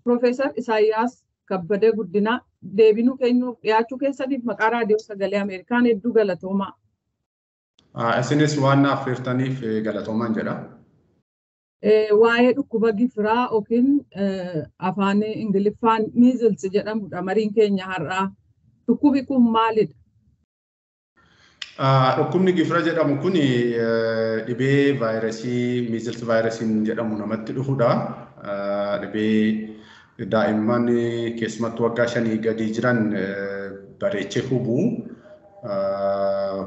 Profeesar Isaayyaas Kabbadee Guddinaa deebinuu keenyuuf dhiyaachuu keessaniif maqaa raadiyoo sagalee Ameerikaan hedduu galatoomaa. Isinis waan affeertaniif galatoomaan jedha. Waa'ee dhukkuba gifiraa yookiin afaan Ingiliffaan measles jedhamudha mariin keenya har'aa. Dhukkubi kun maalidha? Dhukkubni gifira jedhamu kun dhibee vaayirasii measles vaayirasiin jedhamu namatti dhufudha. Dhibee daa'imman keessumattuu waggaa 5 gadi jiran bareechee hubuu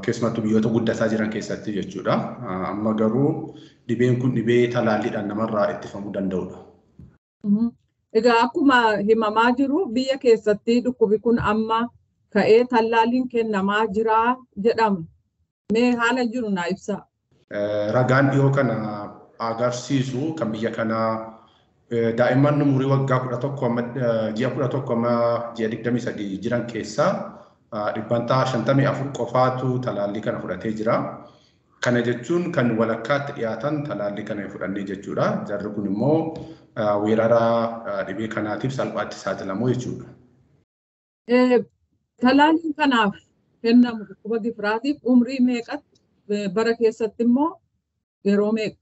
keessumattuu biyyoota guddataa jiran keessatti jechuudha. Amma garuu dhibeen kun dhibee talaalliidhaan namarraa ittifamuu danda'udha. Egaa akkuma himamaa jiru biyya keessatti dhukkubi kun amma ka'ee talaalliin kennamaa jira jedhama. Mee haala jiru naa ibsaa. Ragaan dhiyoo kana agarsiisu kan biyya kanaa daa'imman umurii waggaa 11 amma ji'a 11 amma ji'a 23 jiran keessaa dhibbantaa 54 qofaatu talaallii kana fudhatee jira. Kana jechuun kan walakkaatti dhiyaatan talaallii kana fudhannee jechuudha. Jarri kun immoo weerara dhibee kanaatiif salphaatti saaxilamu jechuudha. Talaalliin kanaaf kennamu dhukkuba gifiraatiif umrii meeqatti bara keessatti immoo yeroo meeqa?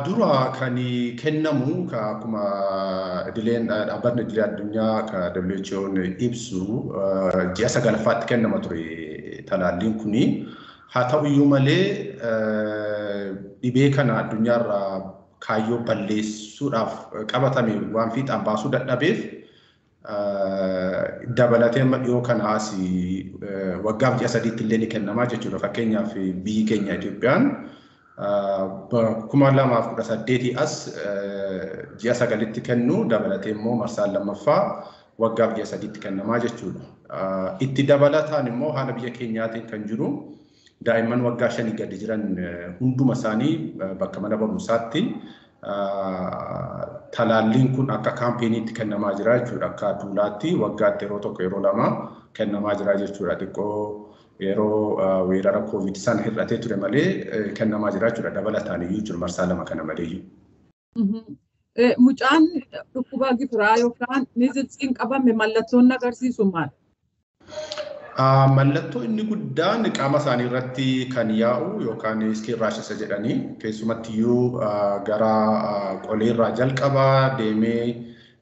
Dura kan kennamu akkuma dhaabbanni idilee addunyaa kan WHO'n ibsu ji'a 9ffaatti kennama ture talaalliin kuni. Haa ta'u iyyuu malee dhibee kana addunyaarraa kaayyoo balleessuudhaaf qabatame waan fiixaan baasuu dadhabeef dabalatee amma dhiyoo kanaas waggaaf ji'a 3tti illee ni kennamaa jechuudha. Fakkeenyaaf biyyi keenya Itoophiyaan 2018 as ji'a 9tti kennu dabalatee immoo marsaan lammaffaa waggaaf ji'a 3tti kennamaa jechuudha. Itti dabalataan immoo haala biyya keenyaatiin kan jiru daa'imman waggaa 5 gadi jiran hunduma isaanii bakka mana barumsaatti talaalliin kun akka kaampeenii kennamaa jira jechuudha. Akka duulaatti waggaatti yeroo tokko yeroo lama kennamaa jira jechuudha. Xiqqoo yeroo weerara COVID san hir'atee ture malee kennamaa jira jechuudha. Dabalataan iyyuu jiru marsaa 2 kana malee. Mucaan dhukkuba gifiraa yookaan measlesiin qabame mallattoon agarsiisu maal? Mallattoo inni guddaan qaama isaanii irratti kan yaa'u yookaan skin rashes jedhanii keessumatti iyyuu gara qoleerraa jalqabaa deemee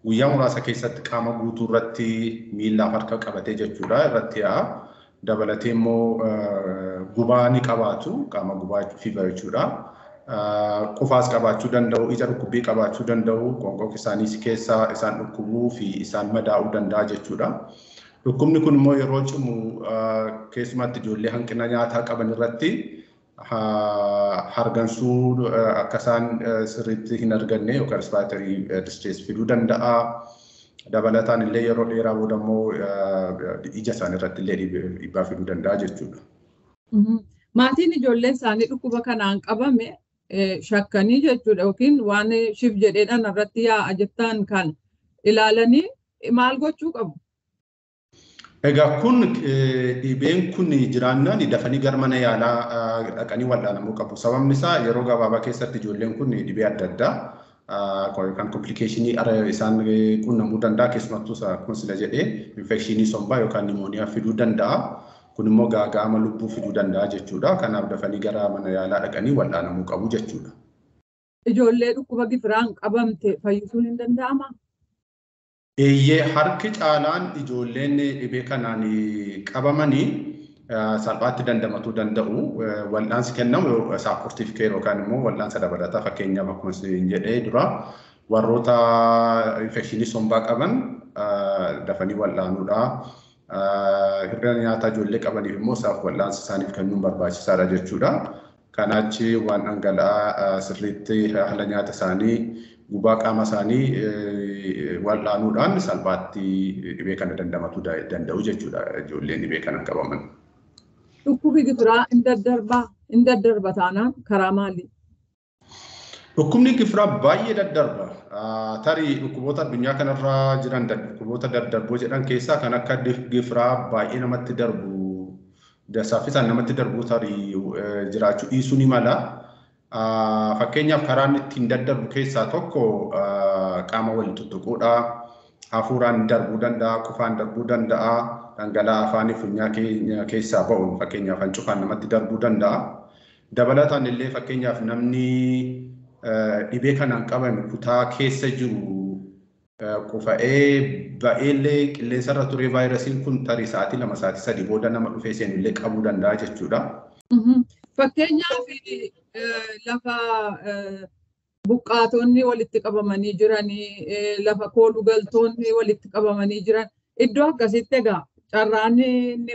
guyyaa muraasa keessatti qaama guutuu irratti miillaaf harka qabatee jechuudha irratti yaa'a. Dabalatee immoo gubaa ni qabaatu qaama gubaa fiiva jechuudha. Qufaas qabaachuu danda'u, ija dhukkubbii qabaachuu danda'u, qoonqoo isaanii keessaa isaan dhukkubuu fi isaan madaa'uu danda'a jechuudha. Dhukkubni kun immoo yeroo cimu keessumatti ijoollee hanqina nyaataa qaban irratti hargansuu akka isaan sirriitti hin arganne yookaan respiratory distress fiduu danda'a. Dabalataan illee yeroo dheeraa booda immoo ija isaanii irratti illee dhiibbaa fiduu danda'a jechuudha. Maatiin ijoolleen isaanii dhukkuba kanaan qabame shakkanii jechuudha yookiin waan shif jedheedhaan irratti yaa'a jettan kan ilaalanii maal gochuu qabu? Egaa kun dhibeen kun jiraannaan dafanii gara mana yaalaa dhaqanii wal'aanamuu qabu. Sababni isaa yeroo gabaabaa keessatti ijoolleen kun dhibee adda addaa kan komplikeeshinii isaan qunnamuu danda'a. Keessumattuu akkuma sila jedhee infekshinii sombaa yookaan nimooniyaa fiduu danda'a. Kun immoo gaaga'ama lubbuu fiduu danda'a jechuudha. Kanaaf dafanii gara mana yaalaa dhaqanii wal'aanamuu qabu jechuudha. Ijoollee dhukkuba gifiraan qabamte fayyisuun hin danda'amaa? Eeyyee harki caalaan ijoolleen dhibee kanaan qabamanii salphaatti dandamatuu danda'u. Wal'aansi kennamu saapportiif keer yookaan immoo wal'aansa dabalataa fakkeenyaaf akkuma isin jedhee dura warroota infekshinii sombaa qaban dafanii wal'aanuudha. Hir'ina nyaataa ijoollee qabaniif immoo isaaf wal'aansa isaaniif kennuun barbaachisaadha jechuudha. Kanaachi waan dhangala'aa sirriitti haala nyaata isaanii gubaa qaama isaanii wal'aanuudhaan salphaatti dhibee kana dandamatuu danda'u jechuudha ijoolleen dhibee kana qabaman. Dhukkubi gifiraa hin daddarba taanaan karaa maalii? Dhukkubni gifiraa baay'ee daddarba. Tarii dhukkuboota addunyaa kanarra jiran dhukkuboota daddarboo jedhan keessaa kan akka gifiraa baay'ee namatti darbu saffisaan namatti darbu tarii jiraachuu dhiisuu ni mala. Fakkeenyaaf karaan ittiin daddarbu keessaa tokko qaama wal tuttuquudha. Hafuuraan darbuu danda'a, qufaan darbuu danda'a, dhangala'aa afaanii funyaan keenya keessaa ba'uun fakkeenyaaf hancufaan namatti darbuu danda'a. Dabalataan illee fakkeenyaaf namni dhibee kanaan qabame kutaa keessa jiru qufa'ee ba'eellee qilleensarra ture vaayirasiin kun tarii sa'aatii 2 sa'aatii 3 booda nama dhufee seenu illee qabuu danda'a jechuudha. Fakkeenyaaf lafa buqqaatonni walitti qabamanii jiranii lafa kooluu galtoonni walitti qabamanii jiran iddoo akkasitti egaa carraan inni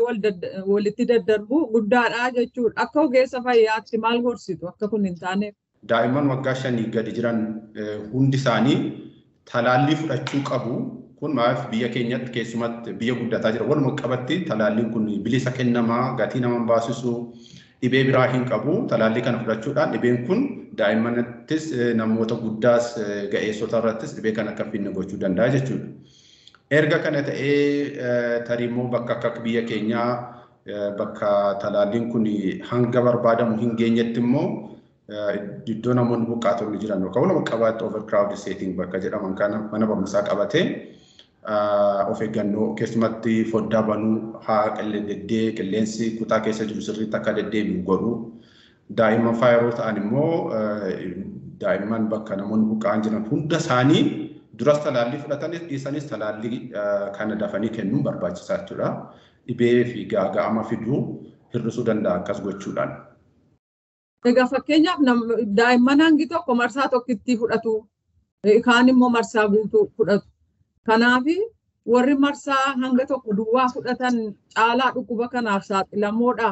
walitti daddarbu guddaadha jechuudha. Akka ogeessa fayyaatti maal gorsitu akka kun hin taaneef? Daa'imman waggaa 5 gadi jiran hundi isaanii talaallii fudhachuu qabu. Kun maaf biyya keenyatti keessumatti biyya guddataa jira. Walumaa qabatti talaalliin kun bilisa kennamaa gatii nama baasisu dhibee biraa hin qabu. Talaallii kana fudhachuudhaan dhibeen kun daa'immanittis namoota guddaas ga'eessota irrattis dhibee kana akka finne gochuu danda'a jechuudha. Erga kana ta'ee tarii immoo bakka akka biyya keenyaa bakka talaalliin kun hanga barbaadamu hin geenyetti immoo iddoo namoonni buqqaatonni jiran yookaan walumaa qabaatti overcrowded setting bakka jedhaman kana mana barumsaa qabatee of eeggannoo keessumatti foddaa banuu haa qilleensi kutaa keessa jiru sirriitti akka deddeebi'u godhuu daa'imman faayiroo ta'an immoo daa'imman bakka namoonni buqqa'an jiran hunda isaanii duras talaallii fudhatanis dhiisanis talaallii kana dafanii kennuun barbaachisaa jechuudha. Dhibee fi gaaga'ama fiduu hir'isuu danda'a akkas gochuudhaan. Egaa fakkeenyaaf daa'imman hangi tokko marsaa tokkittii fudhatu kaan immoo marsaa guutuu fudhatu. Kanaaf warri marsaa hanga tokko duwwaa fudhatan caalaa dhukkuba kanaaf saaxilamoodha.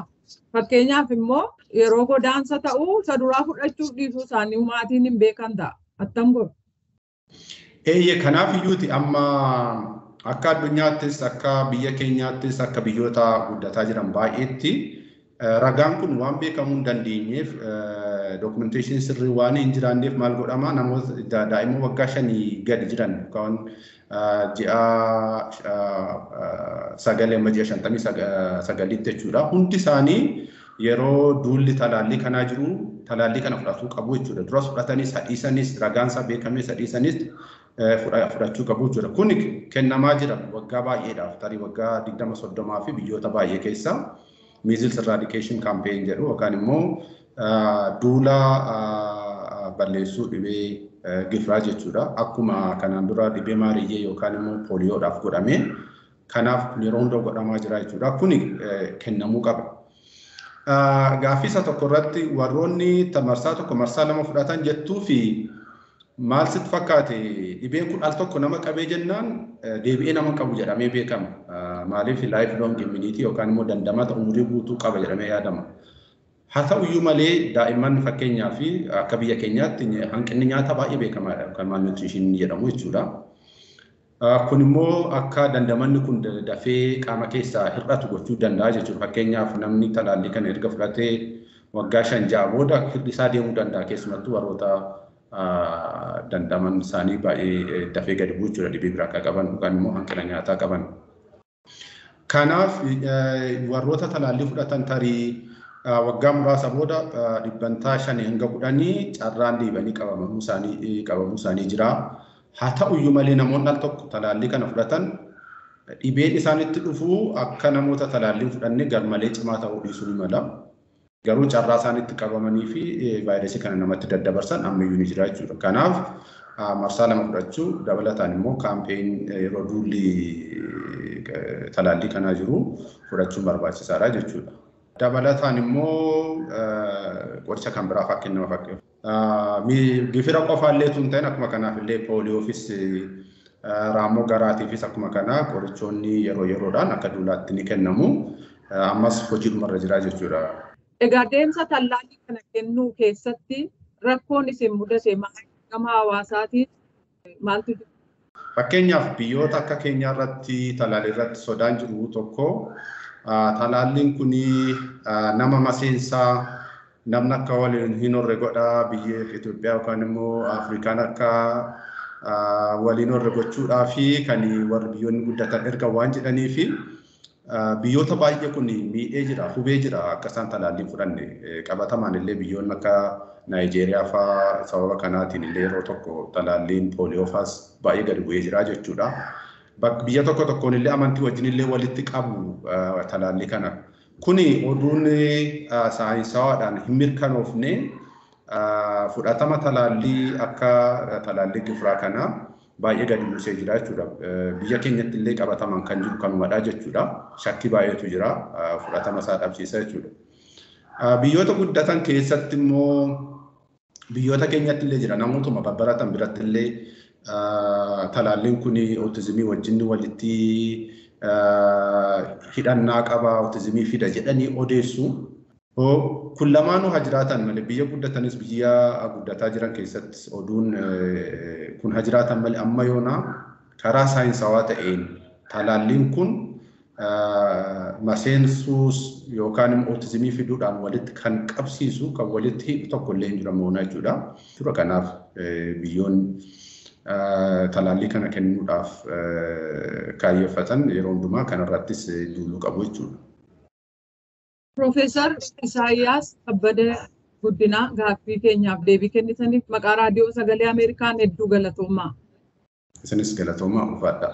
Fakkeenyaaf immoo yeroo godaansa ta'uu isa duraa fudhachuuf dhiisuu isaanii maatiin hin beekan ta'a. Attam godhu? Kanaaf iyyuuti amma akka addunyaattis akka biyya keenyaattis akka biyyoota guddataa jiran baay'eetti ragaan kun waan beekamuu hin dandeenyeef documentation sirrii waan hin jiraanneef maal godhama namoota daa'imman waggaa 5 gadi jiran yookaan ji'a 9 amma ji'a 59 jechuudha. Hundi isaanii yeroo duulli talaallii kanaa jiru talaallii kana fudhatuu qabu jechuudha. Duras fudhatanis hadhiisanis ragaansaa beekamee hadhiisanis fudhachuu qabu jechuudha. Kun kennamaa jira waggaa baay'eedhaaf tarii waggaa 20-30 fi biyyoota baay'ee keessa measles eradication campaign jedhu yookaan immoo duula balleessuu dhibee gifiraa jechuudha. Akkuma kanaan dura dhibee maariyyee yookaan immoo pooliyoodhaaf godhame kanaaf yeroo hunda godhamaa jira jechuudha. Kun kennamuu qaba. Gaaffisa tokko irratti warroonni marsaa tokko marsaa lama fudhatan jettuu fi maal sitti fakkaate dhibeen kun al tokko nama qabee jennaan deebi'ee nama qabu jedhamee beekama. Maaliif life long immunity yookaan immoo dandamata umurii guutuu qaba jedhamee yaadama. Haa ta'u iyyuu malee daa'imman fakkeenyaa fi akka biyya keenyaatti hanqinni nyaataa baay'ee beekamaadha yookaan malnutrition jedhamu jechuudha. Kun immoo akka dandamanni kun dafee qaama keessaa hir'atu gochuu danda'a jechuudha. Fakkeenyaaf namni talaallii kana erga fudhatee waggaa 5-6 booda hir'i isaa deemuu danda'a keessumattuu warroota dandaman isaanii baay'ee dafee gadi bu'u jechuudha dhibee biraa akka qaban yookaan immoo hanqina nyaataa qaban. Kanaaf warroota talaallii fudhatan tarii waggaa muraasa booda dhibbantaa 5 hanga 10 carraan deebanii qabamuu isaanii jira. Haa ta'u iyyuu malee namoonni al tokko talaallii kana fudhatan dhibeen isaanitti dhufu akka namoota talaallii fudhanne garmalee cimaa ta'uu dhiisuu ni mala. Garuu carraa isaanitti qabamanii fi vaayirasii kana namatti daddabarsan ammayyuu ni jira jechuudha. Kanaaf marsaa lama fudhachuu dabalataan immoo kaampeen yeroo duulli talaallii kanaa jiru fudhachuun barbaachisaadha jechuudha. Dabalataan immoo qoricha kan biraa fakkeenyaaf gifira qofaallee tun ta'in akkuma kanaaf illee pooliyoofis raammoo garaatiifis akkuma kanaa qorichoonni yeroo yeroodhaan akka duulaatti ni kennamu. Ammas hojiidhumarra jira jechuudha. Egaa deemsa talaallii kana kennuu keessatti rakkoon isin mudate gama hawaasaatiin maaltu jira? Fakkeenyaaf biyyoota akka keenyaa irratti talaallii irratti sodaan jiru tokko talaalliin kun nama maseensaa namni akka waliin hin horre godha biyya Itoophiyaa yookaan immoo Afrikaan akka waliin horre gochuudhaa fi kan warri biyyoonni guddatan erga waan jedhanii fi biyyoota baay'ee kun miidhee jira hubee jira akka isaan talaalliin fudhanne qabatamaan illee biyyoonni akka Naayijeeriyaa fa'aa sababa kanaatiin illee yeroo tokko talaalliin pooliyoo fa'aas baay'ee gadi bu'ee jira jechuudha. Biyya tokko tokkoon illee amantii wajjin illee walitti qabu talaallii kana. Kuni oduun saayinsawaadhaan hin mirkanoofne fudhatama talaallii akka talaallii gifiraa kana baay'ee gadi buusee jira jechuudha. Biyya keenyatti illee qabataman kan jiru kanumadha jechuudha. Shakkii baay'eetu jira fudhatama isaa dhabsiisa jechuudha. Biyyoota guddatan keessatti immoo biyyoota keenyatti illee jira namootuma babbaratan biratti illee talaalliin kun ootizimii wajjin walitti hidhannaa qaba ootizimii fida jedhanii odeessu. Kun lamaanuu haa jiraatan malee biyya guddatanis biyya guddataa jiran keessatti oduun kun haa jiraatan malee amma yoona karaa saayinsawaa ta'een talaalliin kun maseensuus yookaan immoo ootizimii fiduudhaan walitti kan qabsiisu kan walitti hidhu tokko illee hin jiramu jechuudha. Tura kanaaf biyyoonni talaallii kana kennuudhaaf kaayyeffatan yeroo hundumaa kanarrattis duuluu qabu jechuudha. Profeesar Isaayyaas Kabbadee Guddinaa gaaffii keenyaaf deebii kennitaniif maqaa raadiyoo sagalee Ameerikaan hedduu galatoomaa. Isinis galatoomaa ulfaadha.